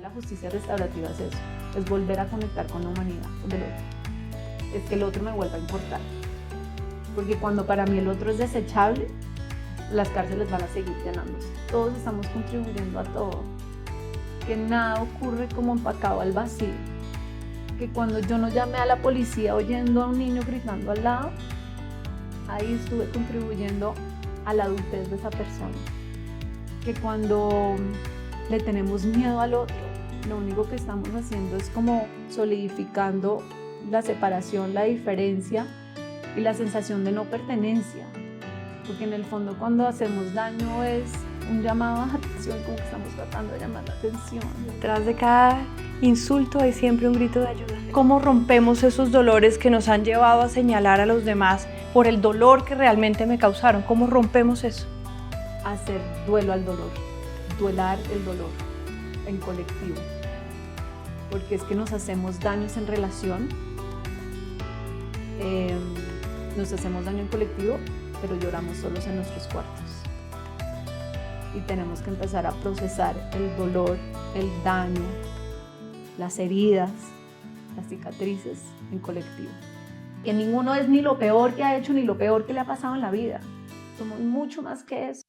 La justicia restaurativa es eso, es volver a conectar con la humanidad del otro. Es que el otro me vuelva a importar. Porque cuando para mí el otro es desechable, las cárceles van a seguir llenándose. Todos estamos contribuyendo a todo. Que nada ocurre como empacado al vacío. Que cuando yo no llamé a la policía oyendo a un niño gritando al lado, ahí estuve contribuyendo a la adultez de esa persona. Que cuando le tenemos miedo al otro, lo único que estamos haciendo es como solidificando la separación, la diferencia y la sensación de no pertenencia. Porque en el fondo cuando hacemos daño es un llamado a atención, como que estamos tratando de llamar la atención. Detrás de cada insulto hay siempre un grito de ayuda. ¿Cómo rompemos esos dolores que nos han llevado a señalar a los demás por el dolor que realmente me causaron? ¿Cómo rompemos eso? Hacer duelo al dolor, duelar el dolor en colectivo. Porque es que nos hacemos daños en relación, nos hacemos daño en colectivo, pero lloramos solos en nuestros cuartos. Y tenemos que empezar a procesar el dolor, el daño, las heridas, las cicatrices en colectivo. Que ninguno es ni lo peor que ha hecho ni lo peor que le ha pasado en la vida. Somos mucho más que eso.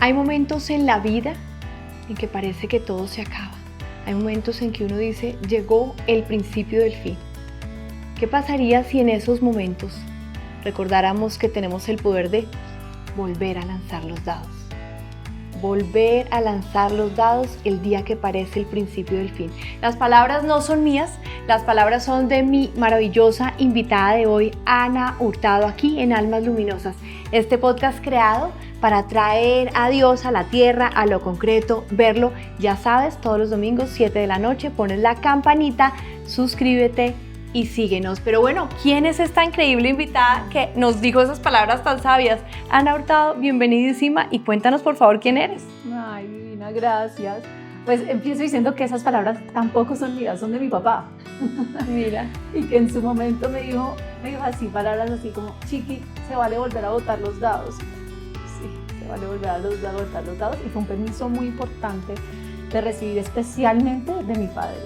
Hay momentos en la vida en que parece que todo se acaba. Hay momentos en que uno dice, llegó el principio del fin. ¿Qué pasaría si en esos momentos recordáramos que tenemos el poder de volver a lanzar los dados? Volver a lanzar los dados el día que parece el principio del fin. Las palabras no son mías, las palabras son de mi maravillosa invitada de hoy, Ana Hurtado, aquí en Almas Luminosas. Este podcast creado para traer a Dios a la tierra, a lo concreto, verlo, ya sabes, todos los domingos 7 de la noche, pones la campanita, suscríbete y síguenos. Pero bueno, ¿quién es esta increíble invitada que nos dijo esas palabras tan sabias? Ana Hurtado, bienvenidísima y cuéntanos por favor quién eres. Ay, divina, gracias. Pues empiezo diciendo que esas palabras tampoco son mías, son de mi papá. Mira. Y que en su momento me dijo así, palabras así como, Chiqui, se vale volver a botar los dados. Sí, se vale volver a botar los dados. Y fue un permiso muy importante de recibir especialmente de mi padre.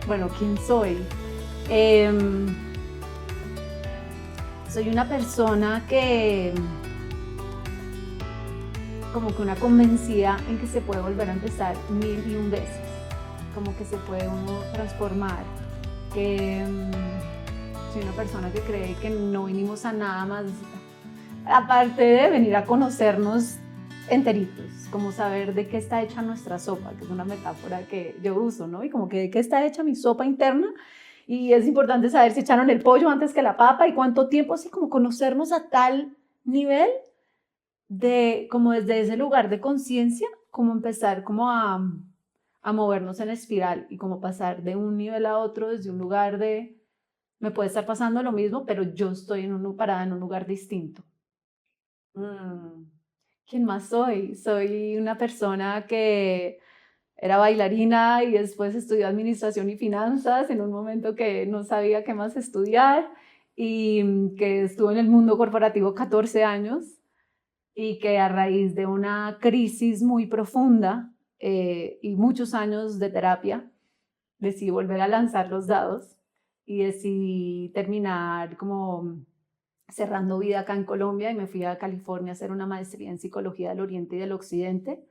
Bueno, ¿quién soy? Soy una persona que como que una convencida en que se puede volver a empezar 1001 veces, como que se puede uno transformar, que soy una persona que cree que no vinimos a nada más, aparte de venir a conocernos enteritos, como saber de qué está hecha nuestra sopa, que es una metáfora que yo uso, ¿no? Y como que de qué está hecha mi sopa interna, y es importante saber si echaron el pollo antes que la papa y cuánto tiempo, así como conocernos a tal nivel de, como desde ese lugar de conciencia, como empezar como a movernos en espiral y como pasar de un nivel a otro desde un lugar de, me puede estar pasando lo mismo, pero yo estoy parada en un lugar distinto. ¿Quién más soy? Soy una persona que era bailarina y después estudió administración y finanzas en un momento que no sabía qué más estudiar y que estuvo en el mundo corporativo 14 años y que a raíz de una crisis muy profunda y muchos años de terapia, decidí volver a lanzar los dados y decidí terminar como cerrando vida acá en Colombia y me fui a California a hacer una maestría en psicología del Oriente y del Occidente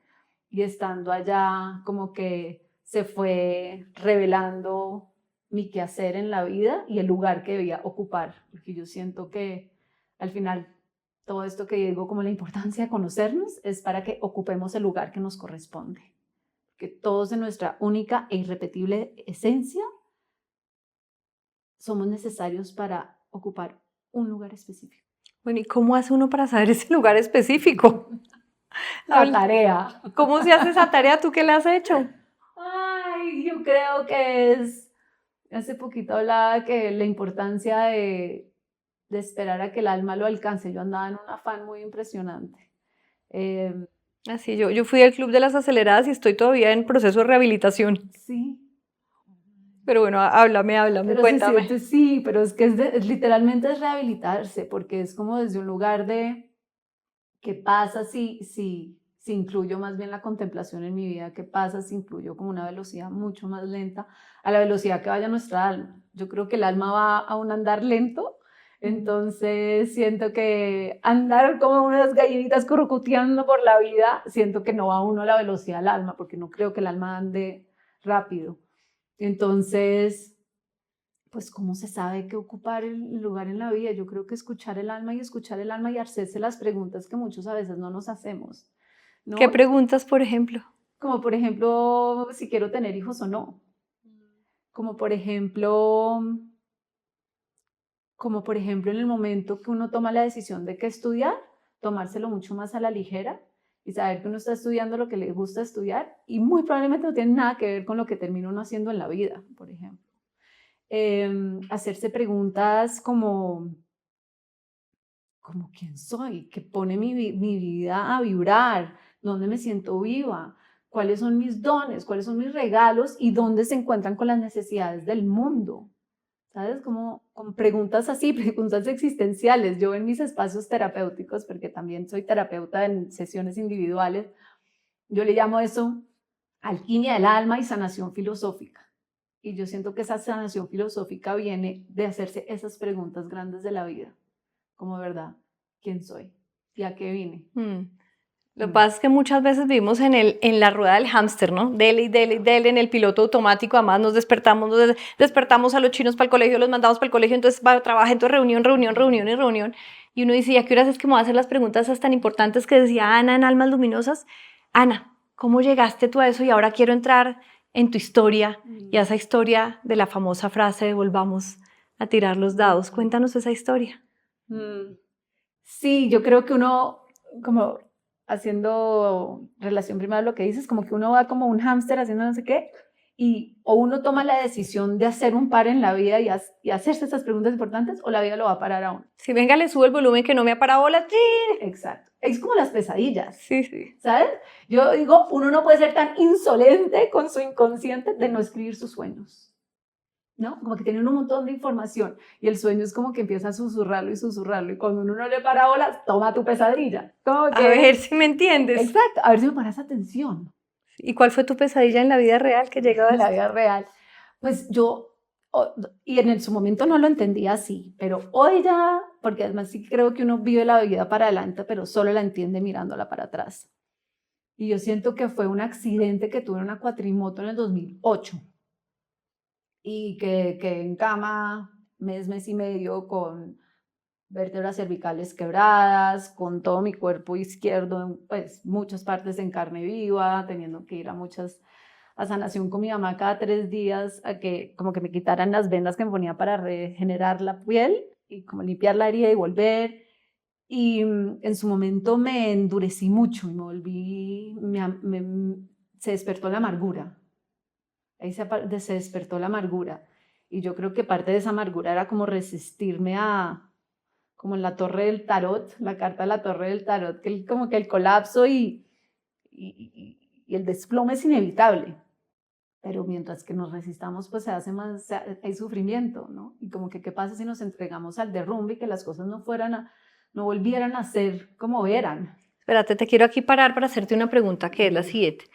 y estando allá como que se fue revelando mi quehacer en la vida y el lugar que debía ocupar, porque yo siento que al final todo esto que digo como la importancia de conocernos es para que ocupemos el lugar que nos corresponde, que todos en nuestra única e irrepetible esencia somos necesarios para ocupar un lugar específico. Bueno, ¿y cómo hace uno para saber ese lugar específico? La tarea. ¿Cómo se hace esa tarea? ¿Tú qué la has hecho? Ay, yo creo que hace poquito hablaba que la importancia de esperar a que el alma lo alcance. Yo andaba en un afán muy impresionante. Así, yo fui al Club de las Aceleradas y estoy todavía en proceso de rehabilitación. Sí. Pero bueno, háblame, Pero cuéntame. sí, pero es que literalmente es rehabilitarse, porque es como desde un lugar de qué pasa si incluyo más bien la contemplación en mi vida, qué pasa si incluyo como una velocidad mucho más lenta a la velocidad que vaya nuestra alma. Yo creo que el alma va a un andar lento, entonces siento que andar como unas gallinitas currucuteando por la vida, siento que no va uno a la velocidad del alma, porque no creo que el alma ande rápido. Entonces, pues, ¿cómo se sabe qué ocupar el lugar en la vida? Yo creo que escuchar el alma y hacerse las preguntas que muchos a veces no nos hacemos, ¿Qué ¿no? preguntas, por ejemplo? Como por ejemplo, si quiero tener hijos o no. Como por ejemplo, en el momento que uno toma la decisión de qué estudiar, tomárselo mucho más a la ligera y saber que uno está estudiando lo que le gusta estudiar y muy probablemente no tiene nada que ver con lo que termina uno haciendo en la vida, por ejemplo. Hacerse preguntas como quién soy, que pone mi vida a vibrar, dónde me siento viva, cuáles son mis dones, cuáles son mis regalos y dónde se encuentran con las necesidades del mundo. ¿Sabes? Como con preguntas así, preguntas existenciales. Yo en mis espacios terapéuticos, porque también soy terapeuta en sesiones individuales, yo le llamo eso alquimia del alma y sanación filosófica. Y yo siento que esa sanación filosófica viene de hacerse esas preguntas grandes de la vida, como verdad, ¿quién soy? ¿Y a qué vine? Lo que pasa es que muchas veces vivimos en la rueda del hámster, ¿no? Dele, en el piloto automático, además nos despertamos a los chinos para el colegio, los mandamos para el colegio, entonces va a trabajar, entonces reunión, y uno dice, ¿y a qué horas es que me voy a hacer las preguntas esas tan importantes que decía Ana en Almas Luminosas? Ana, ¿cómo llegaste tú a eso? Y ahora quiero entrar en tu historia, y a esa historia de la famosa frase de volvamos a tirar los dados. Cuéntanos esa historia. Sí, yo creo que uno, como haciendo relación primero a lo que dices, como que uno va como un hámster haciendo no sé qué, o uno toma la decisión de hacer un par en la vida y hacerse esas preguntas importantes, o la vida lo va a parar a uno. Si venga, le subo el volumen que no me ha parado bolas. Exacto. Es como las pesadillas. Sí. ¿Sabes? Yo digo, uno no puede ser tan insolente con su inconsciente de no escribir sus sueños. ¿No? Como que tiene un montón de información y el sueño es como que empieza a susurrarlo y cuando uno no le para bolas, toma tu pesadilla. Como que, a ver si me entiendes. Exacto, a ver si me paras atención. ¿Y cuál fue tu pesadilla en la vida real que llegaba? En la vida real. Pues yo, y en su momento no lo entendía así, pero hoy ya, porque además sí creo que uno vive la vida para adelante, pero solo la entiende mirándola para atrás. Y yo siento que fue un accidente que tuve en una cuatrimoto en el 2008. Y que en cama mes y medio con vértebras cervicales quebradas, con todo mi cuerpo izquierdo, pues muchas partes en carne viva, teniendo que ir a sanación con mi mamá cada 3 días, a que como que me quitaran las vendas que me ponía para regenerar la piel y como limpiar la herida y volver. Y en su momento me endurecí mucho y me volví, se despertó la amargura. Ahí se despertó la amargura. Y yo creo que parte de esa amargura era como resistirme como en la torre del tarot, la carta de la torre del tarot, que como que el colapso y el desplome es inevitable. Pero mientras que nos resistamos, pues se hace más, hay sufrimiento, ¿no? Y como que qué pasa si nos entregamos al derrumbe y que las cosas no volvieran a ser como eran. Espérate, te quiero aquí parar para hacerte una pregunta que es la siguiente.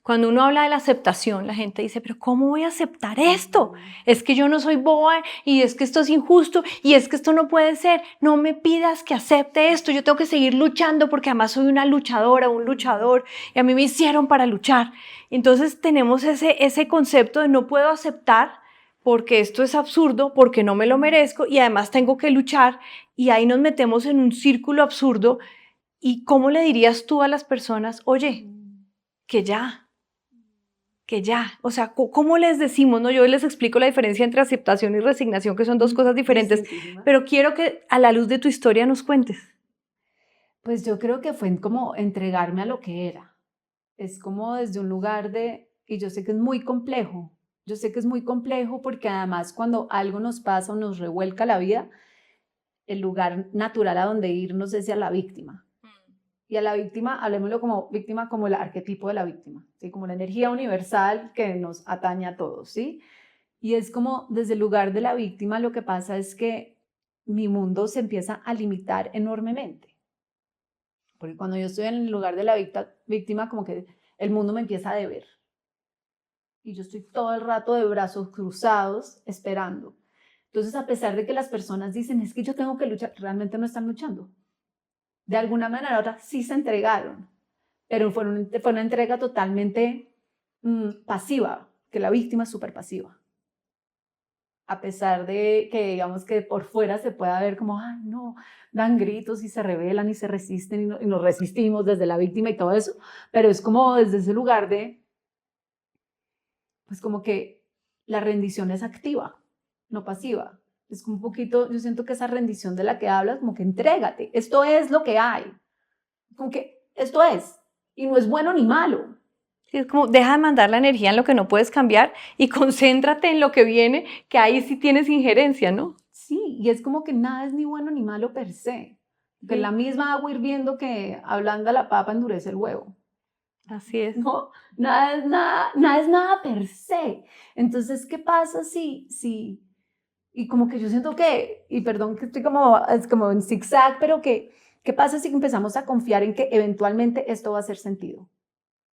Cuando uno habla de la aceptación, la gente dice, pero ¿cómo voy a aceptar esto? Es que yo no soy boba y es que esto es injusto y es que esto no puede ser. No me pidas que acepte esto, yo tengo que seguir luchando porque además soy una luchadora, un luchador y a mí me hicieron para luchar. Entonces tenemos ese concepto de no puedo aceptar porque esto es absurdo, porque no me lo merezco y además tengo que luchar y ahí nos metemos en un círculo absurdo. ¿Y cómo le dirías tú a las personas, oye, que ya? que ya, o sea, ¿cómo les decimos? No, yo les explico la diferencia entre aceptación y resignación, que son dos cosas diferentes, pero quiero que a la luz de tu historia nos cuentes. Pues yo creo que fue como entregarme a lo que era. Es como desde un lugar y yo sé que es muy complejo, yo sé que es muy complejo porque además cuando algo nos pasa o nos revuelca la vida, el lugar natural a donde irnos es hacia la víctima. Y a la víctima, hablemoslo como víctima, como el arquetipo de la víctima, ¿sí? Como la energía universal que nos atañe a todos, ¿sí? Y es como desde el lugar de la víctima lo que pasa es que mi mundo se empieza a limitar enormemente. Porque cuando yo estoy en el lugar de la víctima, como que el mundo me empieza a deber. Y yo estoy todo el rato de brazos cruzados esperando. Entonces, a pesar de que las personas dicen, es que yo tengo que luchar, realmente no están luchando. De alguna manera u otra sí se entregaron, pero fue una entrega totalmente pasiva, que la víctima es súper pasiva. A pesar de que, digamos, que por fuera se pueda ver como, ay, no, dan gritos y se rebelan y se resisten y nos resistimos desde la víctima y todo eso, pero es como desde ese lugar pues como que la rendición es activa, no pasiva. Es como un poquito, yo siento que esa rendición de la que hablas, como que entrégate, esto es lo que hay, como que esto es, y no es bueno ni malo. Sí, es como, deja de mandar la energía en lo que no puedes cambiar y concéntrate en lo que viene, que ahí sí tienes injerencia, ¿no? Sí, y es como que nada es ni bueno ni malo per se. Que Sí. la misma agua hirviendo que ablanda la papa endurece el huevo. Así es. No, nada es nada per se. Entonces, ¿qué pasa si y como que yo siento que, y perdón que estoy es como en zigzag, pero ¿qué pasa si empezamos a confiar en que eventualmente esto va a hacer sentido?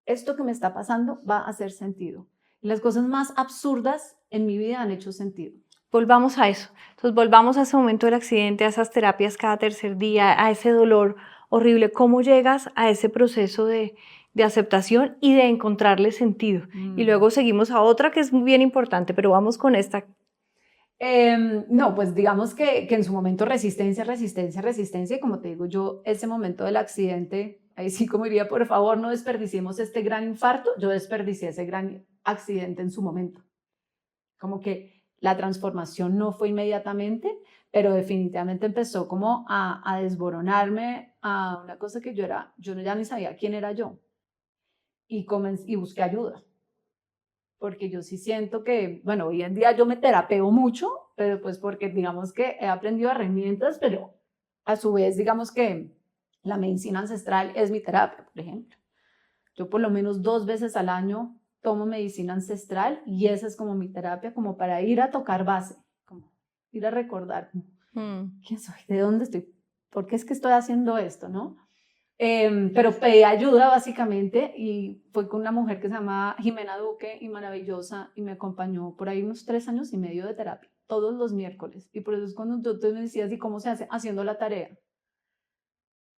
Esto que me está pasando va a hacer sentido. Y las cosas más absurdas en mi vida han hecho sentido. Volvamos a eso. Entonces, volvamos a ese momento del accidente, a esas terapias cada tercer día, a ese dolor horrible. ¿Cómo llegas a ese proceso de aceptación y de encontrarle sentido? Y luego seguimos a otra que es bien importante, pero vamos con esta. No, pues digamos que en su momento resistencia, y como te digo yo, ese momento del accidente, ahí sí como diría, por favor no desperdiciemos este gran infarto, yo desperdicié ese gran accidente en su momento. Como que la transformación no fue inmediatamente, pero definitivamente empezó como a desboronarme a una cosa que yo ya ni sabía quién era yo y busqué ayuda. Porque yo sí siento que, bueno, hoy en día yo me terapeo mucho, pero pues porque digamos que he aprendido herramientas, pero a su vez digamos que la medicina ancestral es mi terapia, por ejemplo. Yo por lo menos 2 veces al año tomo medicina ancestral y esa es como mi terapia, como para ir a tocar base, como ir a recordar quién soy, de dónde estoy, por qué es que estoy haciendo esto, ¿no? Pero pedí ayuda básicamente y fue con una mujer que se llama Jimena Duque y maravillosa y me acompañó por ahí unos 3 años y medio de terapia, todos los miércoles. Y por eso es cuando tú me decías, ¿y cómo se hace? Haciendo la tarea.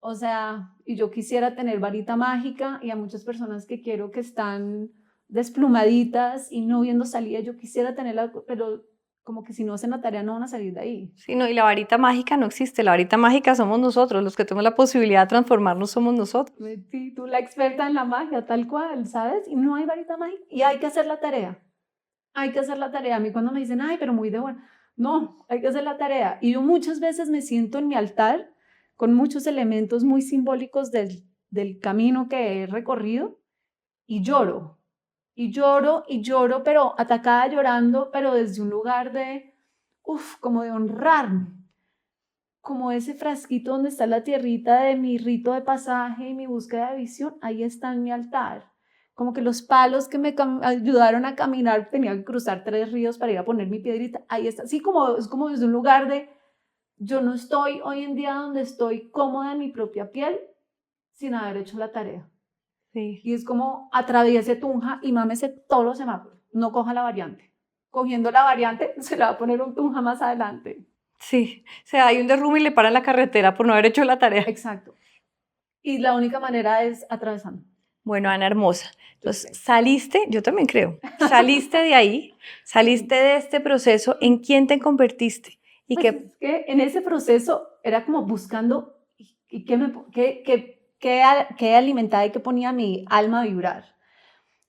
O sea, y yo quisiera tener varita mágica y a muchas personas que quiero que están desplumaditas y no viendo salida, yo quisiera tenerla, pero como que si no hacen la tarea no van a salir de ahí. Sí, no, y la varita mágica no existe, la varita mágica somos nosotros, los que tenemos la posibilidad de transformarnos somos nosotros. Sí, tú la experta en la magia, tal cual, ¿sabes? Y no hay varita mágica y hay que hacer la tarea. Hay que hacer la tarea. A mí cuando me dicen, ay, pero muy de buena, no, hay que hacer la tarea. Y yo muchas veces me siento en mi altar con muchos elementos muy simbólicos del camino que he recorrido y lloro. Y lloro y lloro, pero atacada llorando, pero desde un lugar como de honrarme, como ese frasquito donde está la tierrita de mi rito de pasaje y mi búsqueda de visión, ahí está en mi altar. Como que los palos que me ayudaron a caminar, tenía que cruzar 3 ríos para ir a poner mi piedrita, ahí está. Sí, es como desde un lugar yo no estoy hoy en día donde estoy cómoda en mi propia piel sin haber hecho la tarea. Sí. Y es como atraviese Tunja y mámese todos los semáforos, no coja la variante. Cogiendo la variante se le va a poner un Tunja más adelante. Sí, o sea, hay un derrumbe y le paran la carretera por no haber hecho la tarea. Exacto. Y la única manera es atravesando. Bueno, Ana hermosa, entonces saliste, yo también creo, saliste de ahí, saliste de este proceso, ¿en quién te convertiste? Y pues es que en ese proceso era como buscando qué alimentaba y qué ponía mi alma a vibrar.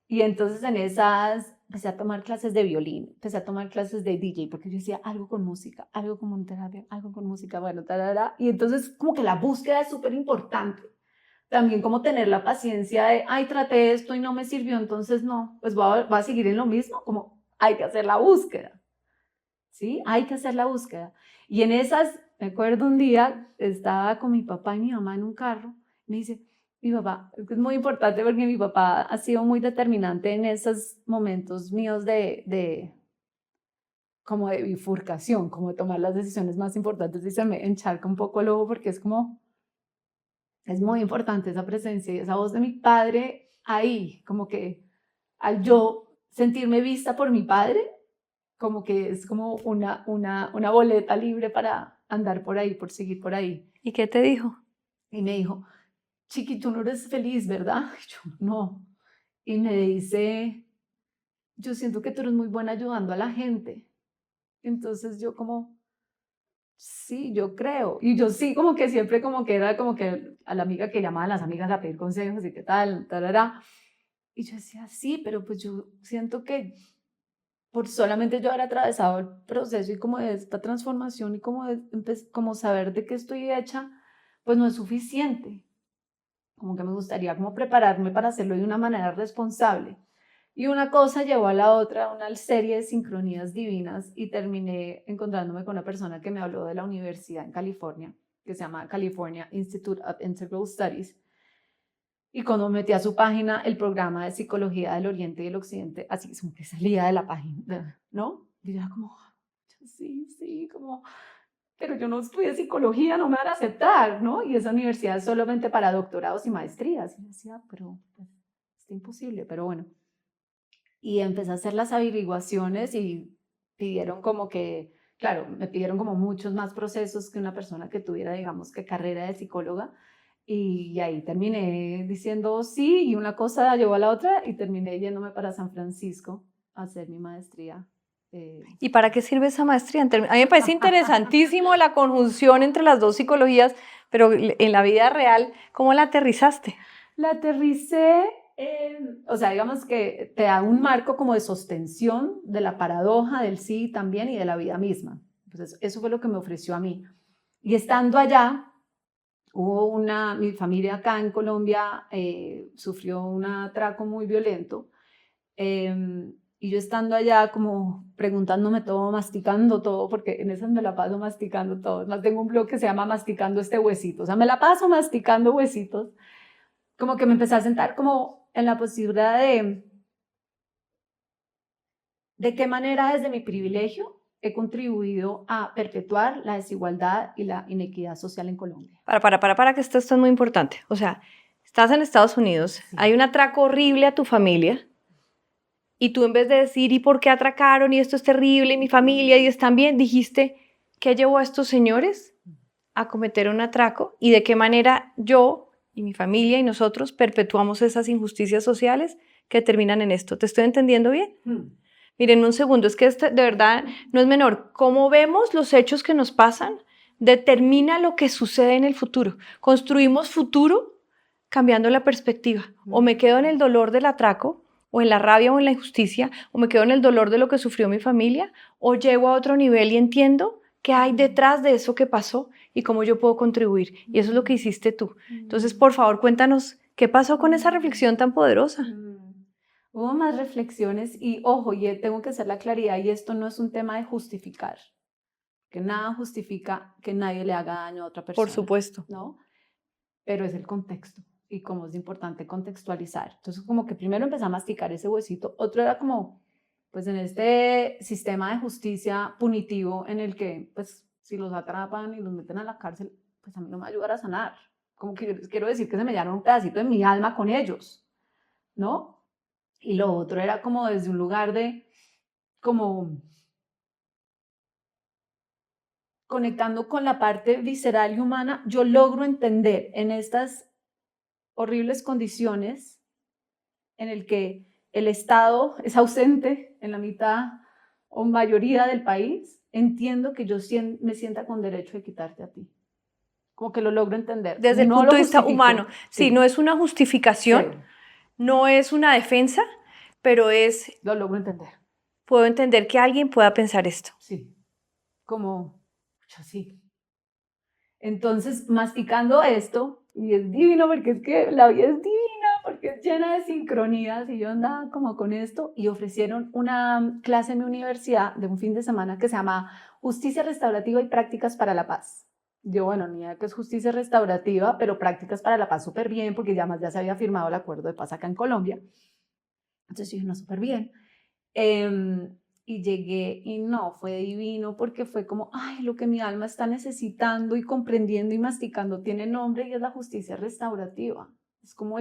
Y entonces en esas empecé a tomar clases de violín, empecé a tomar clases de DJ, porque yo decía algo con música, algo con terapia, algo con música, bueno, tarara. Y entonces como que la búsqueda es súper importante. También como tener la paciencia de, ay, traté esto y no me sirvió, entonces no, pues voy a seguir en lo mismo, como hay que hacer la búsqueda, ¿sí? Hay que hacer la búsqueda. Y en esas, me acuerdo un día, estaba con mi papá y mi mamá en un carro, me dice, mi papá, es muy importante porque mi papá ha sido muy determinante en esos momentos míos como de bifurcación, como de tomar las decisiones más importantes y se me encharca un poco el ojo porque es como, es muy importante esa presencia y esa voz de mi padre ahí, como que al yo sentirme vista por mi padre, como que es como una boleta libre para andar por ahí, por seguir por ahí. ¿Y qué te dijo? Y me dijo, Chiqui, tú no eres feliz, ¿verdad? Y yo, no. Y me dice, yo siento que tú eres muy buena ayudando a la gente. Entonces yo como, sí, yo creo. Y yo sí, como que siempre como que era como que a la amiga que llamaba a las amigas a pedir consejos y qué tal, tarara. Y yo decía, sí, pero pues yo siento que por solamente yo haber atravesado el proceso y como de esta transformación y como, como saber de qué estoy hecha, pues no es suficiente. Como que me gustaría como prepararme para hacerlo de una manera responsable. Y una cosa llevó a la otra, una serie de sincronías divinas y terminé encontrándome con una persona que me habló de la universidad en California, que se llama California Institute of Integral Studies. Y cuando metí a su página el programa de psicología del Oriente y el Occidente, así como que salía de la página, ¿no? Y yo era como, sí, como, pero yo no estudié psicología, no me van a aceptar, ¿no? Y esa universidad es solamente para doctorados y maestrías. Y yo decía, pero pues, está imposible, pero bueno. Y empecé a hacer las averiguaciones y pidieron como que, claro, me pidieron como muchos más procesos que una persona que tuviera, digamos, que carrera de psicóloga. Y ahí terminé diciendo sí, y una cosa llevó a la otra y terminé yéndome para San Francisco a hacer mi maestría. ¿Y para qué sirve esa maestría? A mí me parece interesantísimo la conjunción entre las dos psicologías, pero en la vida real, ¿cómo la aterrizaste? La aterricé, o sea, digamos que te da un marco como de sostención de la paradoja del sí también y de la vida misma. Entonces, eso fue lo que me ofreció a mí. Y estando allá, mi familia acá en Colombia sufrió un atraco muy violento. Y yo estando allá como preguntándome todo, masticando todo, porque en esas me la paso masticando todo. Además tengo un blog que se llama Masticando este huesito. O sea, me la paso masticando huesitos. Como que me empecé a sentar como en la posibilidad de qué manera desde mi privilegio he contribuido a perpetuar la desigualdad y la inequidad social en Colombia. Para, que esto es muy importante. O sea, estás en Estados Unidos, sí. Hay un atraco horrible a tu familia y tú en vez de decir, ¿y por qué atracaron? Y esto es terrible, y mi familia, y están bien, dijiste, ¿qué llevó a estos señores a cometer un atraco? ¿Y de qué manera yo y mi familia y nosotros perpetuamos esas injusticias sociales que terminan en esto? ¿Te estoy entendiendo bien? Miren, un segundo, es que de verdad no es menor. Cómo vemos los hechos que nos pasan determina lo que sucede en el futuro. Construimos futuro cambiando la perspectiva. O me quedo en el dolor del atraco, o en la rabia o en la injusticia, o me quedo en el dolor de lo que sufrió mi familia, o llego a otro nivel y entiendo qué hay detrás de eso que pasó y cómo yo puedo contribuir. Y eso es lo que hiciste tú. Entonces, por favor, cuéntanos, ¿qué pasó con esa reflexión tan poderosa? Hubo más reflexiones y, ojo, y tengo que hacer la claridad, y esto no es un tema de justificar, que nada justifica que nadie le haga daño a otra persona. Por supuesto. ¿No? Pero es el contexto y como es importante contextualizar. Entonces, como que primero empecé a masticar ese huesito, otro era como, pues en este sistema de justicia punitivo en el que, pues, si los atrapan y los meten a la cárcel, pues a mí no me va a ayudar a sanar. Como que quiero decir que se me llenaron un pedacito de mi alma con ellos, ¿no? Y lo otro era como desde un lugar de, como conectando con la parte visceral y humana, yo logro entender en estas horribles condiciones en el que el Estado es ausente en la mitad o mayoría del país, entiendo que yo me sienta con derecho de quitarte a ti. Como que lo logro entender. Desde el punto de vista humano. Sí, no es una justificación, no es una defensa, pero Lo logro entender. puedo entender que alguien pueda pensar esto. Sí, como, yo sí. Entonces, masticando esto, y es divino porque es que la vida es divina, porque es llena de sincronías, y yo andaba como con esto, y ofrecieron una clase en mi universidad de un fin de semana que se llama Justicia Restaurativa y Prácticas para la Paz. Yo, bueno, ni idea que es justicia restaurativa, pero prácticas para la paz súper bien, porque además ya se había firmado el acuerdo de paz acá en Colombia. Entonces yo dije, no, súper bien. Y llegué y no, fue divino porque fue como, ay, lo que mi alma está necesitando y comprendiendo y masticando tiene nombre y es la justicia restaurativa. Es como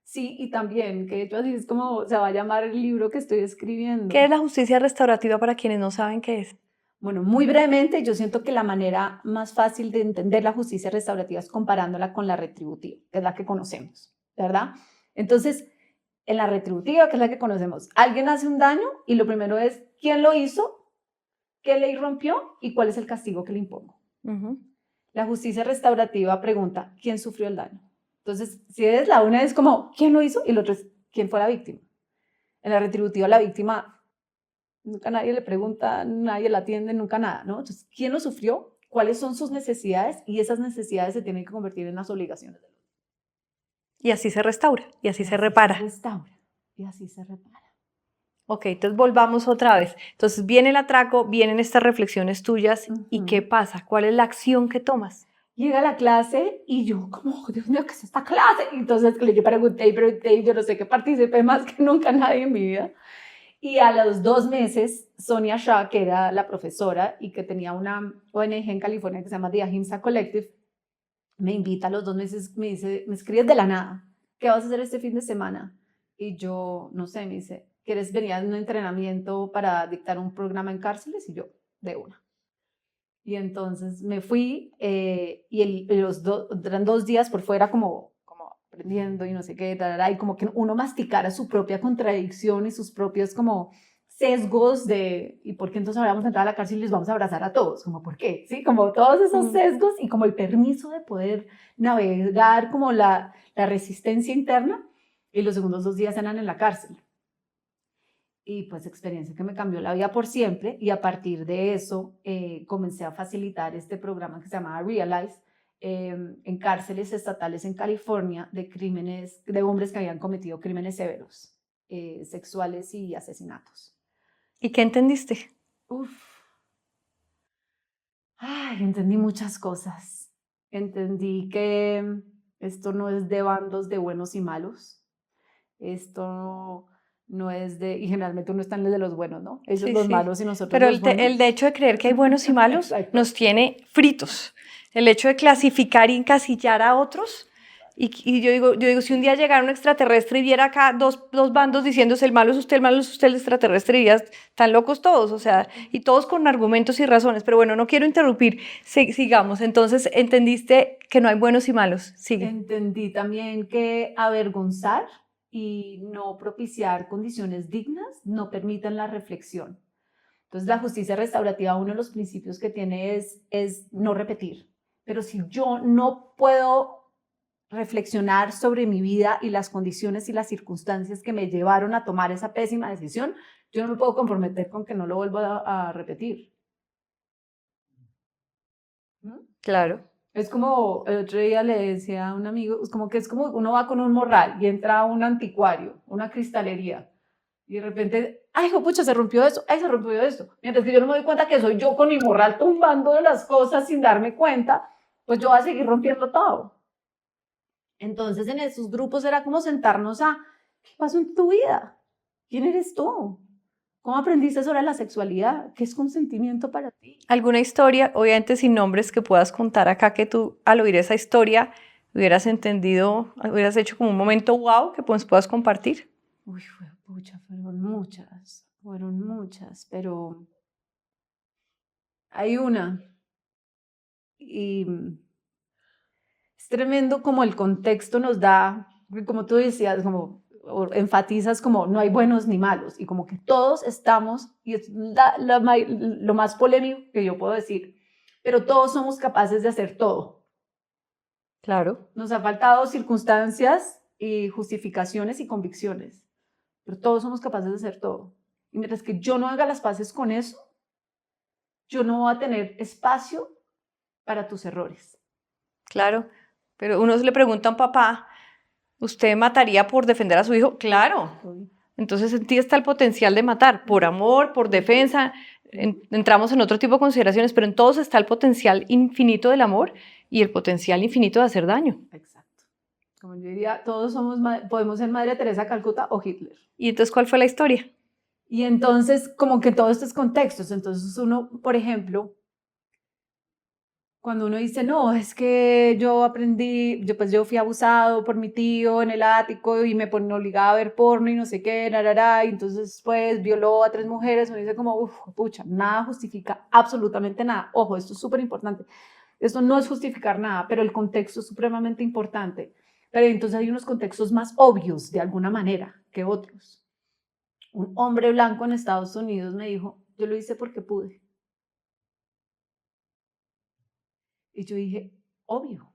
sí, y también, que de hecho así es como se va a llamar el libro que estoy escribiendo. ¿Qué es la justicia restaurativa para quienes no saben qué es? Bueno, muy brevemente, yo siento que la manera más fácil de entender la justicia restaurativa es comparándola con la retributiva, que es la que conocemos, ¿verdad? Entonces, en la retributiva, que es la que conocemos, alguien hace un daño y lo primero es quién lo hizo, qué ley rompió y cuál es el castigo que le impongo. La justicia restaurativa pregunta quién sufrió el daño. Entonces, si es la una es como quién lo hizo y el otro es quién fue la víctima. En la retributiva, la víctima nunca nadie le pregunta, nadie la atiende, nunca nada, ¿no? Entonces, ¿quién lo sufrió? ¿Cuáles son sus necesidades? Y esas necesidades se tienen que convertir en las obligaciones del otro. Y así se restaura, y así se Se repara. restaura, y así se repara. Ok, entonces volvamos otra vez. Entonces viene el atraco, vienen estas reflexiones tuyas, ¿y qué pasa? ¿Cuál es la acción que tomas? Llega a la clase y yo como, oh, Dios mío, ¿qué es esta clase? Y entonces yo pregunté y yo no sé qué participé más que nunca nadie en mi vida. Y a los 2 meses, Sonia Shah, que era la profesora y que tenía una ONG en California que se llama The Ahimsa Collective, me invita a los 2 meses, me dice, me escribes de la nada, ¿qué vas a hacer este fin de semana? Y yo, no sé, me dice, ¿quieres venir a un entrenamiento para dictar un programa en cárceles? Y yo, de una. Y entonces me fui y eran 2 días por fuera como aprendiendo y no sé qué, y como que uno masticara su propia contradicción y sus propios como sesgos de, ¿y por qué entonces ahora vamos a entrar a la cárcel y les vamos a abrazar a todos? Como, ¿por qué? ¿Sí? Como todos esos sesgos y como el permiso de poder navegar como la resistencia interna, y los segundos 2 días eran en la cárcel. Y pues experiencia que me cambió la vida por siempre, y a partir de eso comencé a facilitar este programa que se llamaba Realize en cárceles estatales en California de crímenes, de hombres que habían cometido crímenes severos, sexuales y asesinatos. ¿Y qué entendiste? Ay, entendí muchas cosas. Entendí que esto no es de bandos de buenos y malos. Esto no es de, y generalmente uno está en el de los buenos, ¿no? Ellos Sí, los sí. malos y nosotros Pero los buenos. el hecho de creer que hay buenos y malos nos tiene fritos. El hecho de clasificar y encasillar a otros. Y yo digo, si un día llegara un extraterrestre y viera acá dos bandos diciéndose el malo es usted, el extraterrestre, dirías, están locos todos, o sea, y todos con argumentos y razones. Pero bueno, no quiero interrumpir, sigamos. Entonces, ¿entendiste que no hay buenos y malos? Sigue. Entendí también que avergonzar y no propiciar condiciones dignas no permiten la reflexión. Entonces, la justicia restaurativa, uno de los principios que tiene es no repetir. Pero si yo no puedo reflexionar sobre mi vida y las condiciones y las circunstancias que me llevaron a tomar esa pésima decisión, yo no me puedo comprometer con que no lo vuelva a repetir. ¿Mm? Claro. Es como, el otro día le decía a un amigo, es como uno va con un morral y entra a un anticuario, una cristalería, y de repente, ay, pucha, se rompió eso, ay, se rompió esto. Mientras que yo no me doy cuenta que soy yo con mi morral tumbando de las cosas sin darme cuenta, pues yo voy a seguir rompiendo todo. Entonces en esos grupos era como sentarnos a, ¿qué pasó en tu vida? ¿Quién eres tú? ¿Cómo aprendiste sobre la sexualidad? ¿Qué es consentimiento para ti? ¿Alguna historia, obviamente sin nombres, que puedas contar acá que tú al oír esa historia hubieras entendido, hubieras hecho como un momento wow que pues puedas compartir? Uy, fueron muchas, pero hay una y es tremendo como el contexto nos da, como tú decías, como enfatizas como no hay buenos ni malos y como que todos estamos, y es lo más polémico que yo puedo decir, pero todos somos capaces de hacer todo. Claro. Nos ha faltado circunstancias y justificaciones y convicciones, pero todos somos capaces de hacer todo. Y mientras que yo no haga las paces con eso, yo no voy a tener espacio para tus errores. Claro, pero uno se le pregunta a un papá, ¿usted mataría por defender a su hijo? Claro. Entonces en ti está el potencial de matar, por amor, por defensa. Entramos en otro tipo de consideraciones, pero en todos está el potencial infinito del amor y el potencial infinito de hacer daño. Exacto. Como yo diría, todos podemos ser Madre Teresa de Calcuta o Hitler. ¿Y entonces cuál fue la historia? Y entonces, como que todos estos contextos, entonces uno, por ejemplo, cuando uno dice, no, es que yo aprendí, yo fui abusado por mi tío en el ático y me obligaba a ver porno y no sé qué, y entonces pues violó a 3 mujeres, uno dice como, uff, pucha, nada justifica absolutamente nada. Ojo, esto es súper importante. Esto no es justificar nada, pero el contexto es supremamente importante. Pero entonces hay unos contextos más obvios de alguna manera que otros. Un hombre blanco en Estados Unidos me dijo, yo lo hice porque pude. Y yo dije, obvio,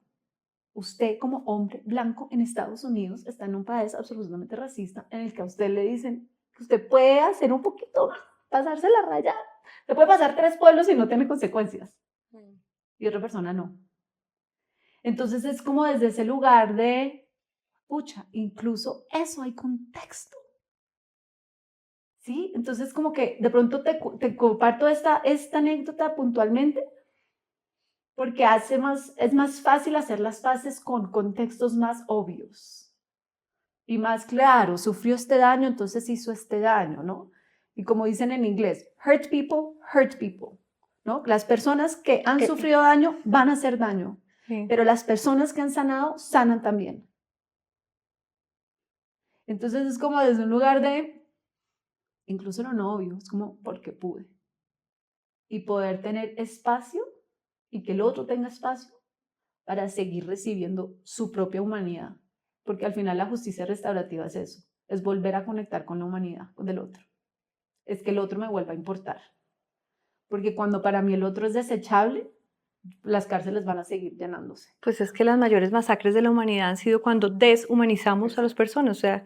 usted como hombre blanco en Estados Unidos está en un país absolutamente racista en el que a usted le dicen que usted puede hacer un poquito más, pasarse la raya. Se puede pasar 3 pueblos y no tiene consecuencias. Y otra persona no. Entonces es como desde ese lugar de, pucha, incluso eso hay contexto. ¿Sí? Entonces como que de pronto te comparto esta anécdota puntualmente porque es más fácil hacer las paces con contextos más obvios y más claro. Sufrió este daño, entonces hizo este daño, ¿no? Y como dicen en inglés, hurt people, ¿no? Las personas que han sufrido daño van a hacer daño, sí. Pero las personas que han sanado, sanan también. Entonces es como desde un lugar de, incluso lo no obvio, es como porque pude. Y poder tener espacio y que el otro tenga espacio para seguir recibiendo su propia humanidad. Porque al final la justicia restaurativa es eso, es volver a conectar con la humanidad del otro. Es que el otro me vuelva a importar. Porque cuando para mí el otro es desechable, las cárceles van a seguir llenándose. Pues es que las mayores masacres de la humanidad han sido cuando deshumanizamos a las personas. O sea,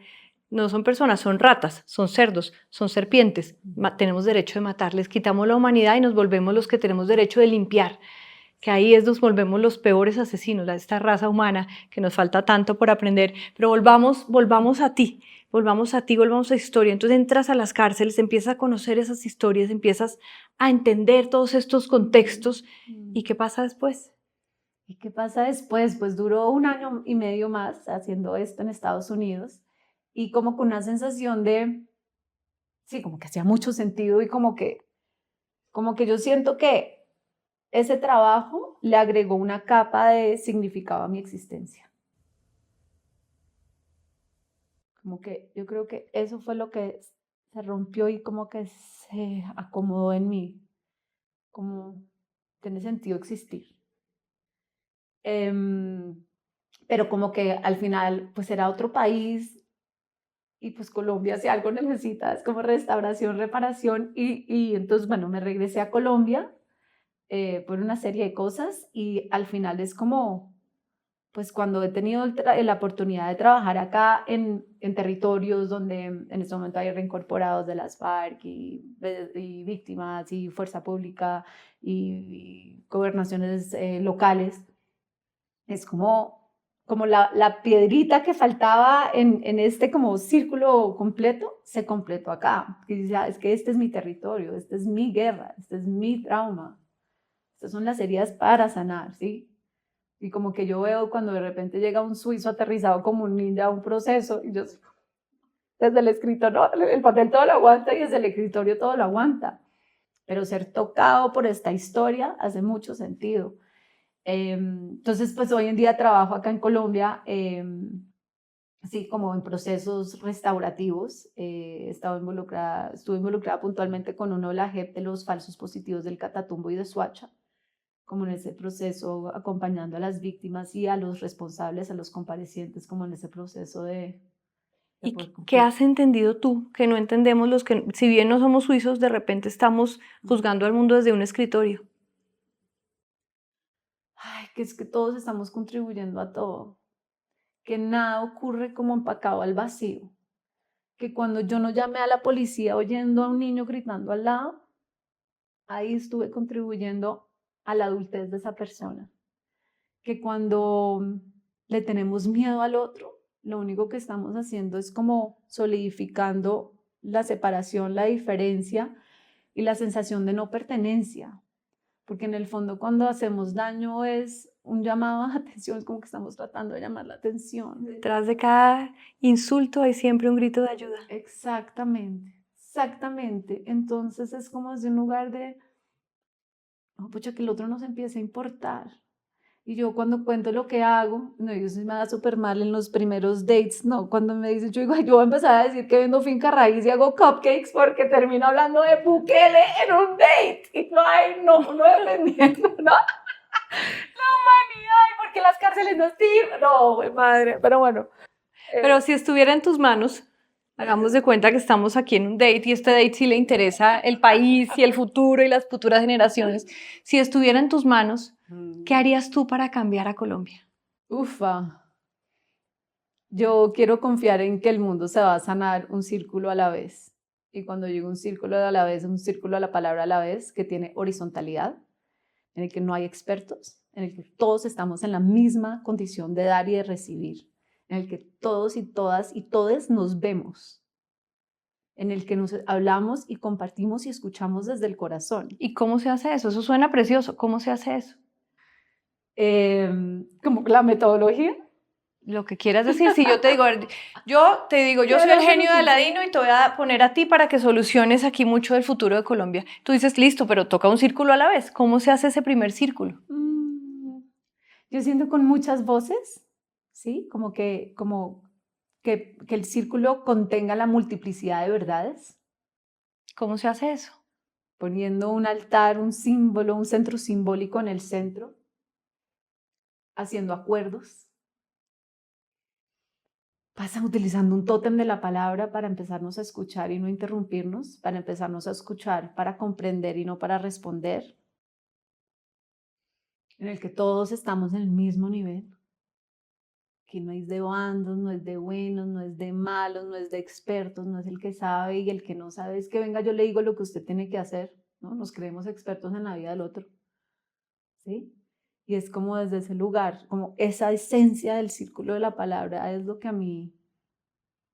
no son personas, son ratas, son cerdos, son serpientes. Tenemos derecho de matarles, quitamos la humanidad y nos volvemos los que tenemos derecho de limpiar. Que ahí nos volvemos los peores asesinos, esta raza humana que nos falta tanto por aprender. Pero volvamos a ti, volvamos a la historia. Entonces entras a las cárceles, empiezas a conocer esas historias, empiezas a entender todos estos contextos. ¿Y qué pasa después? ¿Y qué pasa después? Pues duró 1 año y medio más haciendo esto en Estados Unidos y como con una sensación de, sí, como que hacía mucho sentido y como que yo siento que ese trabajo le agregó una capa de significado a mi existencia. Como que yo creo que eso fue lo que se rompió y como que se acomodó en mí, como tiene sentido existir. Pero como que al final pues era otro país y pues Colombia si algo necesita es como restauración, reparación y entonces bueno, me regresé a Colombia por una serie de cosas y al final es como pues cuando he tenido la oportunidad de trabajar acá en territorios donde en este momento hay reincorporados de las FARC y víctimas y fuerza pública y gobernaciones locales, es como la piedrita que faltaba en este como círculo completo, se completó acá. Y ya, es que este es mi territorio, esta es mi guerra, este es mi trauma. Estas son las heridas para sanar, ¿sí? Y como que yo veo cuando de repente llega un suizo aterrizado como un ninja a un proceso, y yo desde el escritorio, no, el papel todo lo aguanta y desde el escritorio todo lo aguanta. Pero ser tocado por esta historia hace mucho sentido. Entonces, pues hoy en día trabajo acá en Colombia, sí, como en procesos restaurativos. Estuve involucrada puntualmente con uno de la JEP de los falsos positivos del Catatumbo y de Soacha, como en ese proceso, acompañando a las víctimas y a los responsables, a los comparecientes, como en ese proceso de ¿Y qué has entendido tú que no entendemos los que, si bien no somos suizos, de repente estamos juzgando al mundo desde un escritorio? Ay, que es que todos estamos contribuyendo a todo, que nada ocurre como empacado al vacío, que cuando yo no llamé a la policía oyendo a un niño gritando al lado, ahí estuve contribuyendo a la adultez de esa persona. Que cuando le tenemos miedo al otro, lo único que estamos haciendo es como solidificando la separación, la diferencia y la sensación de no pertenencia. Porque en el fondo cuando hacemos daño es un llamado a atención, es como que estamos tratando de llamar la atención. Detrás de cada insulto hay siempre un grito de ayuda. Exactamente, exactamente. Entonces es como desde un lugar de, oh, pucha, que el otro nos empiece a importar. Y yo cuando cuento lo que hago, no, yo sí me da súper mal en los primeros dates, no, cuando me dicen, yo digo, "Ay, yo voy a empezar a decir que vendo finca raíz y hago cupcakes porque termino hablando de Bukele en un date. Y yo, ay, no, no dependiendo, ¿no? La humanidad, ¿y por qué las cárceles no sirven? No, güey, madre, pero bueno. Pero si estuviera en tus manos, hagamos de cuenta que estamos aquí en un date y este date sí le interesa el país y el futuro y las futuras generaciones. Si estuviera en tus manos, ¿qué harías tú para cambiar a Colombia? Ufa. Yo quiero confiar en que el mundo se va a sanar un círculo a la vez. Y cuando digo un círculo a la vez, un círculo a la palabra a la vez, que tiene horizontalidad, en el que no hay expertos, en el que todos estamos en la misma condición de dar y de recibir, en el que todos y todas y todes nos vemos, en el que nos hablamos y compartimos y escuchamos desde el corazón. ¿Y cómo se hace eso? Eso suena precioso. ¿Cómo se hace eso? Como la metodología. Lo que quieras decir, si yo te digo, yo soy el genio de Aladino y te voy a poner a ti para que soluciones aquí mucho del futuro de Colombia. Tú dices, listo, pero toca un círculo a la vez. ¿Cómo se hace ese primer círculo? Yo siento con muchas voces, ¿sí? Como que el círculo contenga la multiplicidad de verdades. ¿Cómo se hace eso? Poniendo un altar, un símbolo, un centro simbólico en el centro, haciendo acuerdos. Pasan utilizando un tótem de la palabra para empezarnos a escuchar y no interrumpirnos, para empezarnos a escuchar, para comprender y no para responder, en el que todos estamos en el mismo nivel, que no es de bandos, no es de buenos, no es de malos, no es de expertos, no es el que sabe y el que no sabe es que venga yo le digo lo que usted tiene que hacer, ¿no? Nos creemos expertos en la vida del otro, ¿sí? Y es como desde ese lugar, como esa esencia del círculo de la palabra es lo que a mí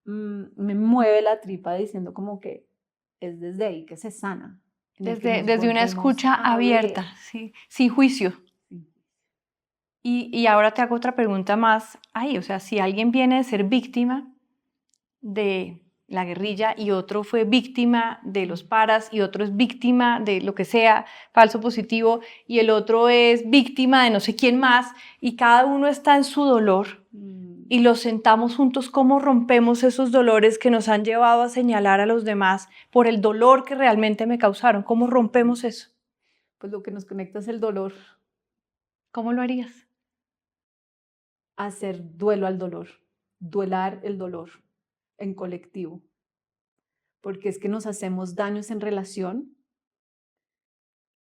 me mueve la tripa diciendo como que es desde ahí que se sana. Desde una escucha abierta, ¿sí? Sin juicio. Sí. Y ahora te hago otra pregunta más ahí, o sea, si alguien viene de ser víctima de la guerrilla y otro fue víctima de los paras y otro es víctima de lo que sea, falso positivo, y el otro es víctima de no sé quién más, y cada uno está en su dolor y los sentamos juntos, ¿cómo rompemos esos dolores que nos han llevado a señalar a los demás por el dolor que realmente me causaron? ¿Cómo rompemos eso? Pues lo que nos conecta es el dolor. ¿Cómo lo harías? Hacer duelo al dolor, duelar el dolor en colectivo, porque es que nos hacemos daños en relación,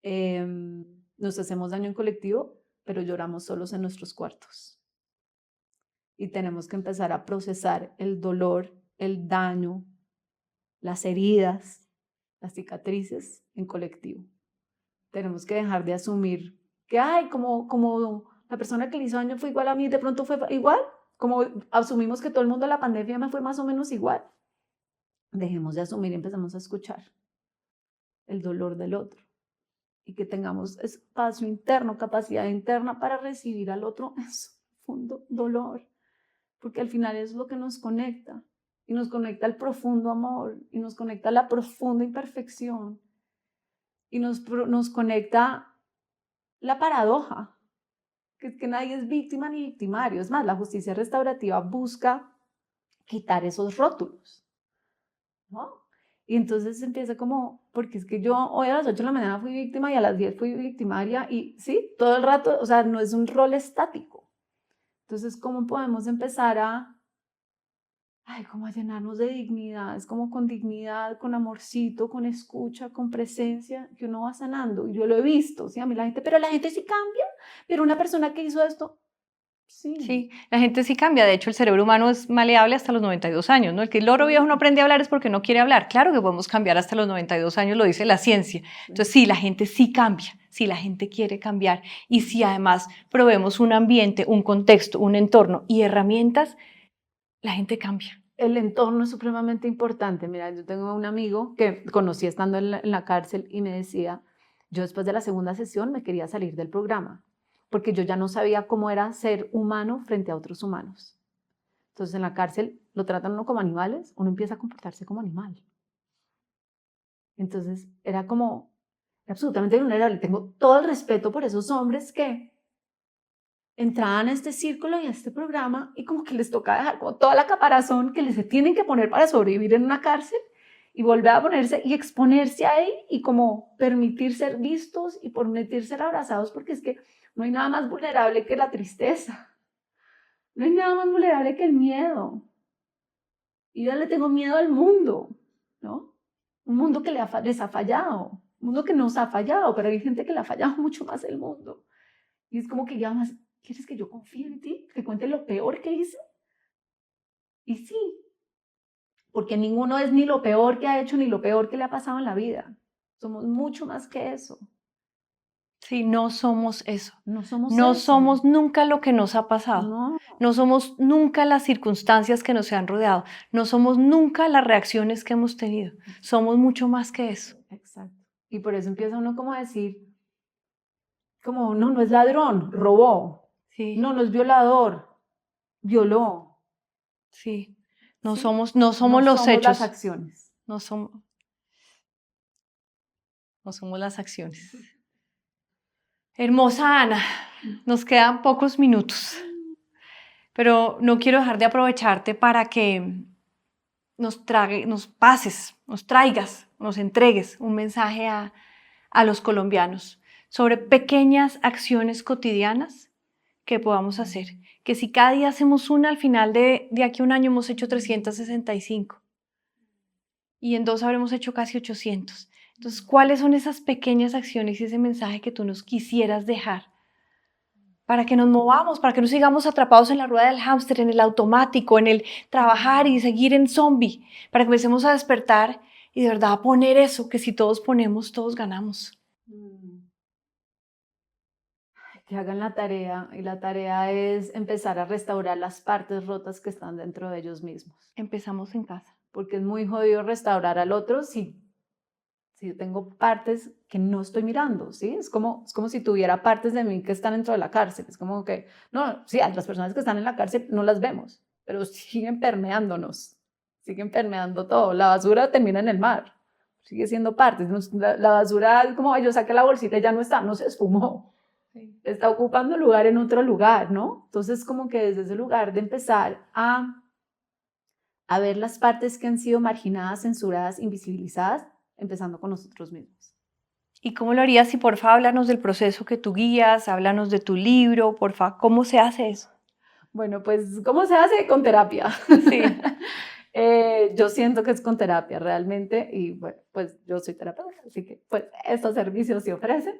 nos hacemos daño en colectivo, pero lloramos solos en nuestros cuartos. Y tenemos que empezar a procesar el dolor, el daño, las heridas, las cicatrices en colectivo. Tenemos que dejar de asumir que, ay, como la persona que le hizo daño fue igual a mí, de pronto fue igual, como asumimos que todo el mundo de la pandemia me fue más o menos igual. Dejemos de asumir y empezamos a escuchar el dolor del otro y que tengamos espacio interno, capacidad interna para recibir al otro en su profundo dolor, porque al final es lo que nos conecta y nos conecta al profundo amor y nos conecta a la profunda imperfección y nos conecta la paradoja, que es que nadie es víctima ni victimario. Es más, la justicia restaurativa busca quitar esos rótulos, ¿no? Y entonces empieza como, porque es que yo hoy a las 8 de la mañana fui víctima y a las 10 fui victimaria y sí, todo el rato, o sea, no es un rol estático. Entonces, ¿cómo podemos empezar como a llenarnos de dignidad? Es como con dignidad, con amorcito, con escucha, con presencia, que uno va sanando. Y yo lo he visto, ¿sí? A mí la gente, pero la gente sí cambia, pero una persona que hizo esto, Sí. Sí, la gente sí cambia. De hecho, el cerebro humano es maleable hasta los 92 años, ¿no? El que el loro viejo no aprende a hablar es porque no quiere hablar. Claro que podemos cambiar hasta los 92 años, lo dice la ciencia. Entonces, sí, la gente sí cambia, sí, la gente quiere cambiar. Y si además proveemos un ambiente, un contexto, un entorno y herramientas, la gente cambia. El entorno es supremamente importante. Mira, yo tengo un amigo que conocí estando en la cárcel y me decía, yo después de la segunda sesión me quería salir del programa, porque yo ya no sabía cómo era ser humano frente a otros humanos. Entonces en la cárcel lo tratan uno como animales, uno empieza a comportarse como animal. Entonces era como absolutamente vulnerable. Tengo todo el respeto por esos hombres que entraban a este círculo y a este programa y como que les toca dejar como toda la caparazón que les tienen que poner para sobrevivir en una cárcel y volver a ponerse y exponerse ahí y como permitir ser vistos y permitir ser abrazados, porque es que no hay nada más vulnerable que la tristeza, no hay nada más vulnerable que el miedo. Y yo le tengo miedo al mundo, ¿no? Un mundo que les ha fallado, un mundo que nos ha fallado, pero hay gente que le ha fallado mucho más el mundo. Y es como que ya más, ¿quieres que yo confíe en ti? ¿Que cuente lo peor que hice? Y sí, porque ninguno es ni lo peor que ha hecho ni lo peor que le ha pasado en la vida. Somos mucho más que eso. Sí, no somos eso. No somos No eso. somos nunca lo que nos ha pasado. No. No somos nunca las circunstancias que nos han rodeado. No somos nunca las reacciones que hemos tenido. Somos mucho más que eso. Exacto. Y por eso empieza uno como a decir, como, no, no es ladrón, robó. Sí. No, no es violador, violó. Sí. No ¿Sí? somos No los somos hechos. las acciones. No somos las acciones. Hermosa Ana, nos quedan pocos minutos, pero no quiero dejar de aprovecharte para que nos traigas, nos entregues un mensaje a los colombianos sobre pequeñas acciones cotidianas que podamos hacer. Que si cada día hacemos una, al final de aquí a un año hemos hecho 365 y en 2 habremos hecho casi 800. Entonces, ¿cuáles son esas pequeñas acciones y ese mensaje que tú nos quisieras dejar para que nos movamos, para que no sigamos atrapados en la rueda del hámster, en el automático, en el trabajar y seguir en zombie, para que empecemos a despertar y de verdad a poner eso, que si todos ponemos, todos ganamos? Que hagan la tarea, y la tarea es empezar a restaurar las partes rotas que están dentro de ellos mismos. Empezamos en casa. Porque es muy jodido restaurar al otro si yo tengo partes que no estoy mirando, ¿sí? Es como si tuviera partes de mí que están dentro de la cárcel. Es como que, no, sí, a las personas que están en la cárcel no las vemos, pero siguen permeándonos, siguen permeando todo. La basura termina en el mar, sigue siendo parte. La basura es como, yo saqué la bolsita y ya no está, no se esfumó. Sí. Está ocupando lugar en otro lugar, ¿no? Entonces, como que desde ese lugar de empezar a ver las partes que han sido marginadas, censuradas, invisibilizadas, empezando con nosotros mismos. ¿Y cómo lo harías? Si porfa, háblanos del proceso que tú guías, háblanos de tu libro, porfa, ¿cómo se hace eso? Bueno, pues, ¿cómo se hace? Con terapia. Sí. Yo siento que es con terapia realmente, y bueno, pues yo soy terapeuta, así que pues estos servicios se ofrecen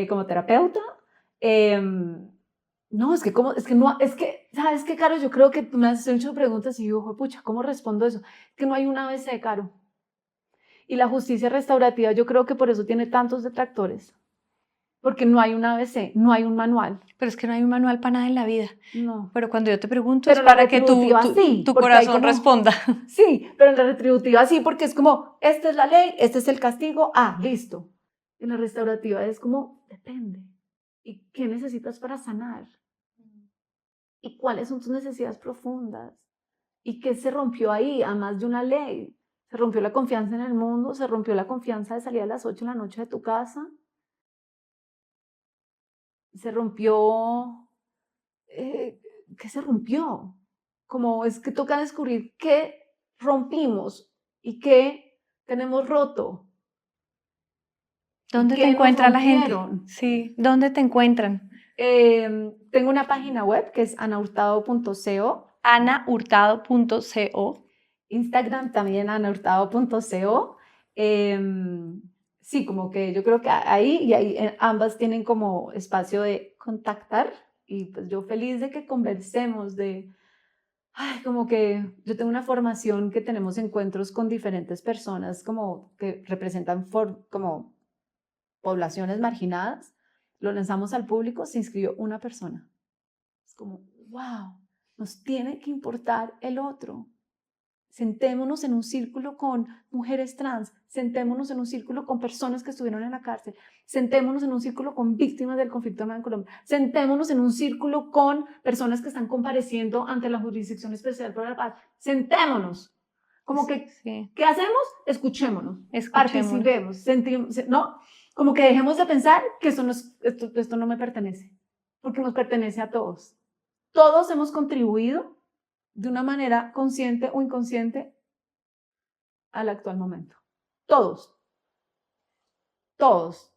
como terapeuta. No, es que, ¿sabes qué, Caro? Yo creo que tú me has hecho preguntas y yo, pucha, ¿cómo respondo eso? Es que no hay una ABC, Caro. Y la justicia restaurativa, yo creo que por eso tiene tantos detractores. Porque no hay un ABC, no hay un manual. Pero es que no hay un manual para nada en la vida. No. Pero cuando yo te pregunto pero es para que tu corazón responda. Sí, pero en la retributiva sí, porque es como, esta es la ley, este es el castigo, listo. En la restaurativa es como, depende. ¿Y qué necesitas para sanar? ¿Y cuáles son tus necesidades profundas? ¿Y qué se rompió ahí, además de una ley? Se rompió la confianza en el mundo, se rompió la confianza de salir a las 8 de la noche de tu casa. Se rompió, ¿qué se rompió? Como es que toca descubrir qué rompimos y qué tenemos roto. ¿Dónde te encuentra la gente? Sí, ¿dónde te encuentran? Tengo una página web que es anahurtado.co. anahurtado.co. Instagram también anahurtado.co. Sí, como que yo creo que ahí ambas tienen como espacio de contactar. Y pues yo feliz de que conversemos como que yo tengo una formación que tenemos encuentros con diferentes personas como que representan como poblaciones marginadas. Lo lanzamos al público, se inscribió una persona. Es como, wow, nos tiene que importar el otro. Sentémonos en un círculo con mujeres trans, sentémonos en un círculo con personas que estuvieron en la cárcel, sentémonos en un círculo con víctimas del conflicto armado en Colombia, sentémonos en un círculo con personas que están compareciendo ante la Jurisdicción Especial para la Paz, sentémonos. Como que, sí. ¿qué hacemos? Escuchémonos, Escuchémonos. participemos, sentimos, ¿no? Como que dejemos de pensar que esto no me pertenece, porque nos pertenece a todos. Todos hemos contribuido de una manera consciente o inconsciente al actual momento. Todos. Todos.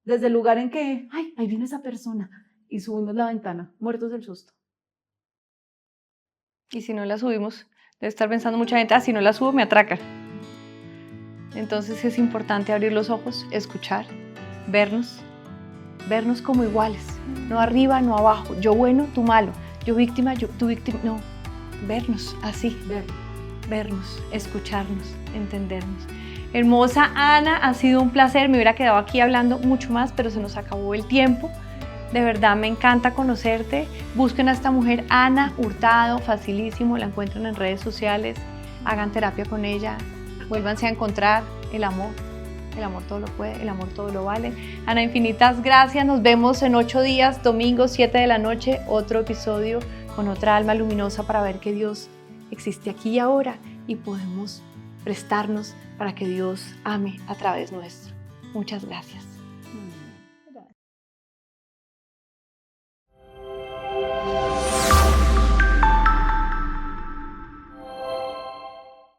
Desde el lugar en que, ay, ahí viene esa persona, y subimos la ventana, muertos del susto. Y si no la subimos, debe estar pensando mucha gente, si no la subo me atracan. Entonces es importante abrir los ojos, escuchar, vernos como iguales, no arriba, no abajo, yo bueno, tú malo, yo víctima, tú víctima, no, vernos así, vernos, escucharnos, entendernos. Hermosa Ana, ha sido un placer, me hubiera quedado aquí hablando mucho más, pero se nos acabó el tiempo. De verdad me encanta conocerte. Busquen a esta mujer, Ana Hurtado, facilísimo, la encuentran en redes sociales, hagan terapia con ella, vuélvanse a encontrar el amor todo lo puede, el amor todo lo vale. Ana, infinitas gracias, nos vemos en 8 días, domingo 7 de la noche, otro episodio con otra alma luminosa para ver que Dios existe aquí y ahora y podemos prestarnos para que Dios ame a través nuestro. Muchas gracias.